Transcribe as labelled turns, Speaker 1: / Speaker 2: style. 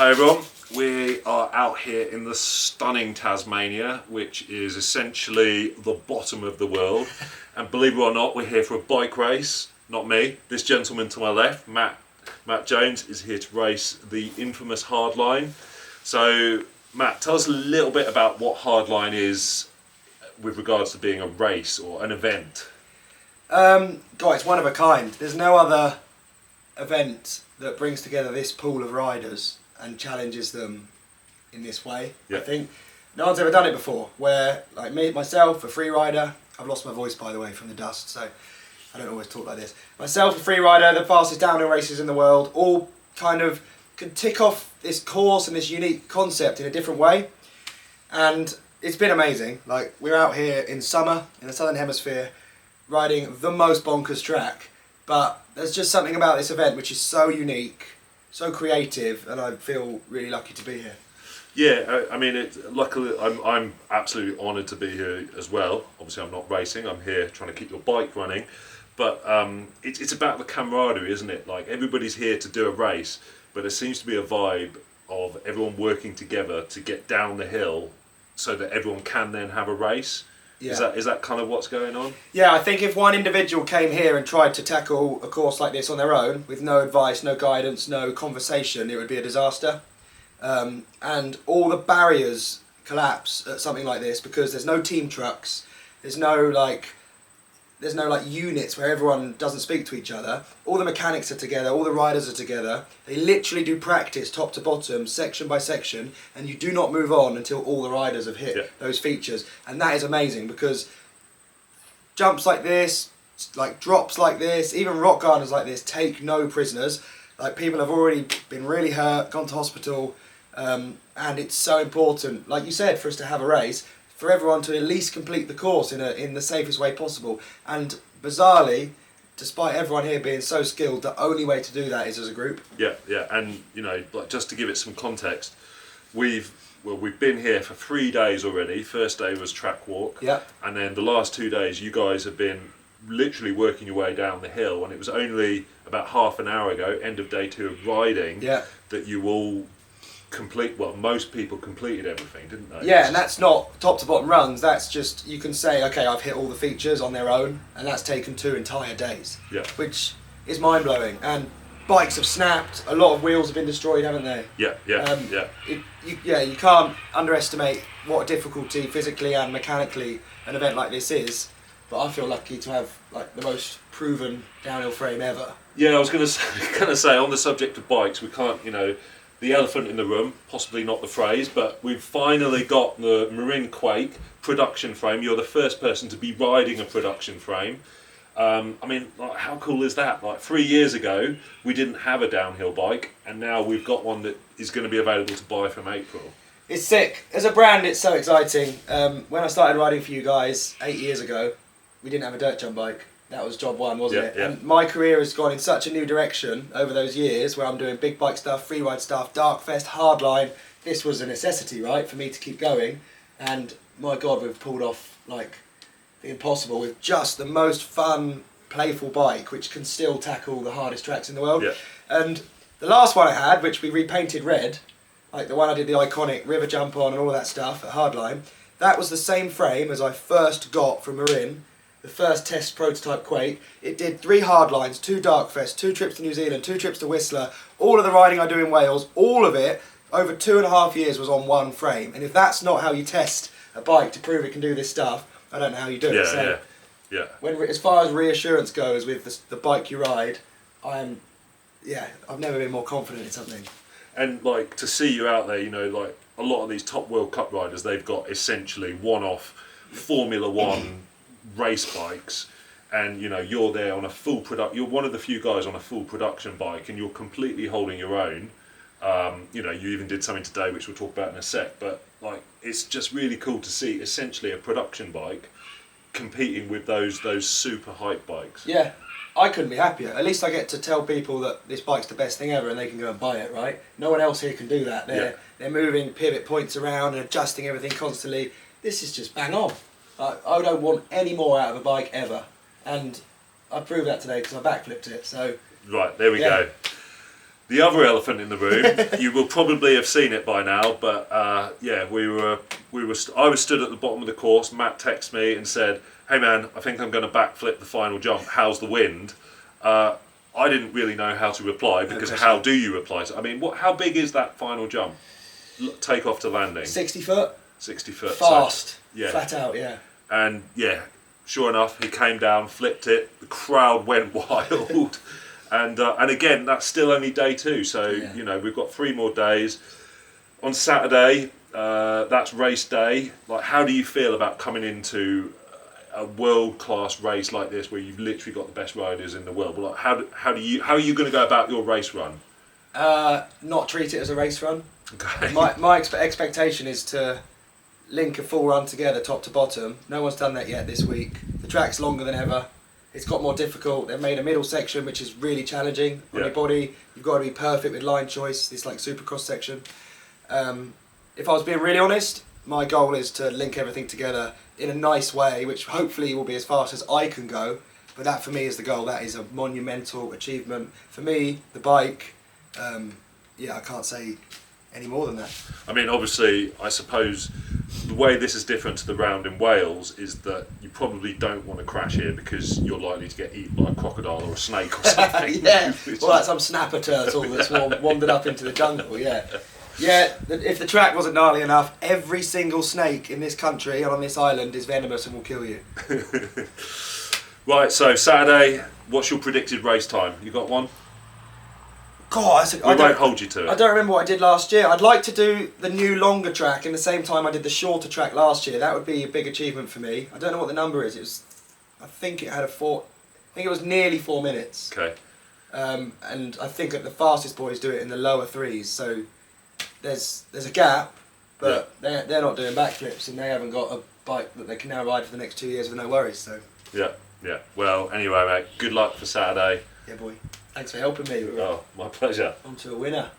Speaker 1: Hi everyone, we are out here in the stunning Tasmania, which is essentially the bottom of the world. And believe it or not, we're here for a bike race. Not me, this gentleman to my left, Matt Jones, is here to race the infamous Hardline. So Matt, tell us a little bit about what Hardline is with regards to being a race or an event.
Speaker 2: God, it's one of a kind. There's no other event that brings together this pool of riders and challenges them in this way.
Speaker 1: Yeah.
Speaker 2: I think no one's ever done it before, where like myself, a free rider, I've lost my voice by the way from the dust, so I don't always talk like this. Myself, a free rider, the fastest downhill races in the world, all kind of can tick off this course and this unique concept in a different way. And it's been amazing. Like, we're out here in summer, in the Southern Hemisphere, riding the most bonkers track. But there's just something about this event which is so unique, so creative, and I feel really lucky to be here.
Speaker 1: Yeah, I mean, luckily I'm absolutely honoured to be here as well. Obviously I'm not racing, I'm here trying to keep your bike running. But it's about the camaraderie, isn't it? Like, everybody's here to do a race, but there seems to be a vibe of everyone working together to get down the hill so that everyone can then have a race. Yeah. Is that kind of what's going on?
Speaker 2: Yeah, I think if one individual came here and tried to tackle a course like this on their own, with no advice, no guidance, no conversation, it would be a disaster. And all the barriers collapse at something like this because there's no team trucks, there's no units where everyone doesn't speak to each other. All the mechanics are together, all the riders are together. They literally do practice top to bottom, section by section, and you do not move on until all the riders have hit those features. And that is amazing because jumps like this, like drops like this, even rock gardens like this take no prisoners. Like, people have already been really hurt, gone to hospital, and it's so important, like you said, for us to have a race, for everyone to at least complete the course in the safest way possible. And bizarrely, despite everyone here being so skilled, the only way to do that is as a group.
Speaker 1: Yeah, and you know, like, just to give it some context, we've been here for 3 days already. First day was track walk, and then the last 2 days you guys have been literally working your way down the hill, and it was only about half an hour ago, end of day 2 of riding, that you all most people completed everything, didn't they?
Speaker 2: Yeah, and that's not top to bottom runs, that's just, you can say, okay, I've hit all the features on their own, and that's taken 2 entire days, which is mind-blowing. And bikes have snapped, a lot of wheels have been destroyed, haven't they? You can't underestimate what a difficulty physically and mechanically an event like this is, but I feel lucky to have like the most proven downhill frame ever.
Speaker 1: Yeah, I was going to say on the subject of bikes, we can't, the elephant in the room, possibly not the phrase, but we've finally got the Marin Quake production frame. You're the first person to be riding a production frame. I mean, like, how cool is that? Like, 3 years ago, we didn't have a downhill bike, and now we've got one that is going to be available to buy from April.
Speaker 2: It's sick. As a brand, it's so exciting. When I started riding for you guys 8 years ago, we didn't have a dirt jump bike. That was job one, wasn't it? Yeah. And my career has gone in such a new direction over those years, where I'm doing big bike stuff, free ride stuff, dark fest, hardline. This was a necessity, right, for me to keep going. And my God, we've pulled off like the impossible with just the most fun, playful bike, which can still tackle the hardest tracks in the world.
Speaker 1: Yeah.
Speaker 2: And the last one I had, which we repainted red, like the one I did the iconic river jump on and all that stuff at Hardline, that was the same frame as I first got from Marin. The first test prototype Quake. It did 3 hardlines, 2 Darkfest, 2 trips to New Zealand, 2 trips to Whistler, all of the riding I do in Wales, all of it over 2.5 years was on one frame. And if that's not how you test a bike to prove it can do this stuff, I don't know how you do it. As far as reassurance goes with the bike you ride, I've never been more confident in something.
Speaker 1: And like, to see you out there, like a lot of these top World Cup riders, they've got essentially one-off Formula One race bikes, and you're there on a full you're one of the few guys on a full production bike, and you're completely holding your own. You even did something today which we'll talk about in a sec, but like, it's just really cool to see essentially a production bike competing with those super hype bikes.
Speaker 2: Yeah, I couldn't be happier. At least I get to tell people that this bike's the best thing ever and they can go and buy it, right? No one else here can do that. They're moving pivot points around and adjusting everything constantly. This is just bang on. I don't want any more out of a bike ever, and I proved that today because I backflipped it. So
Speaker 1: right, there we go. The other elephant in the room, you will probably have seen it by now, but yeah, I was stood at the bottom of the course. Matt texted me and said, "Hey man, I think I'm going to backflip the final jump. How's the wind?" I didn't really know how to reply because how do you reply? I mean, how big is that final jump? Take off to landing.
Speaker 2: 60 foot.
Speaker 1: 60 foot.
Speaker 2: Fast.
Speaker 1: So, yeah.
Speaker 2: Flat out, yeah.
Speaker 1: And yeah, sure enough, he came down, flipped it. The crowd went wild. And again, that's still only day 2. So, you know, we've got 3 more days. On Saturday, that's race day. Like, how do you feel about coming into a world-class race like this, where you've literally got the best riders in the world? But like, how are you going to go about your race run?
Speaker 2: Not treat it as a race run.
Speaker 1: Okay.
Speaker 2: My expectation is to link a full run together, top to bottom. No one's done that yet this week. The track's longer than ever. It's got more difficult. They've made a middle section, which is really challenging on your body. You've got to be perfect with line choice. This like supercross section. If I was being really honest, my goal is to link everything together in a nice way, which hopefully will be as fast as I can go. But that for me is the goal. That is a monumental achievement. For me, the bike, I can't say any more than that. I
Speaker 1: mean, obviously, I suppose the way this is different to the round in Wales is that you probably don't want to crash here because you're likely to get eaten by a crocodile or a snake or something.
Speaker 2: Yeah, well, like some snapper turtle that's wandered up into the jungle, yeah. Yeah, if the track wasn't gnarly enough, every single snake in this country and on this island is venomous and will kill you.
Speaker 1: Right, so Saturday, what's your predicted race time? You got one?
Speaker 2: God,
Speaker 1: we won't hold you to it.
Speaker 2: I don't remember what I did last year. I'd like to do the new longer track in the same time I did the shorter track last year. That would be a big achievement for me. I don't know what the number is. I think it was nearly 4 minutes.
Speaker 1: Okay.
Speaker 2: And I think that the fastest boys do it in the lower 3s. So there's a gap, but they're not doing backflips and they haven't got a bike that they can now ride for the next 2 years with no worries. So.
Speaker 1: Yeah. Well, anyway, mate. Good luck for Saturday.
Speaker 2: Yeah, boy. Thanks for helping me.
Speaker 1: Oh, my pleasure.
Speaker 2: On to a winner.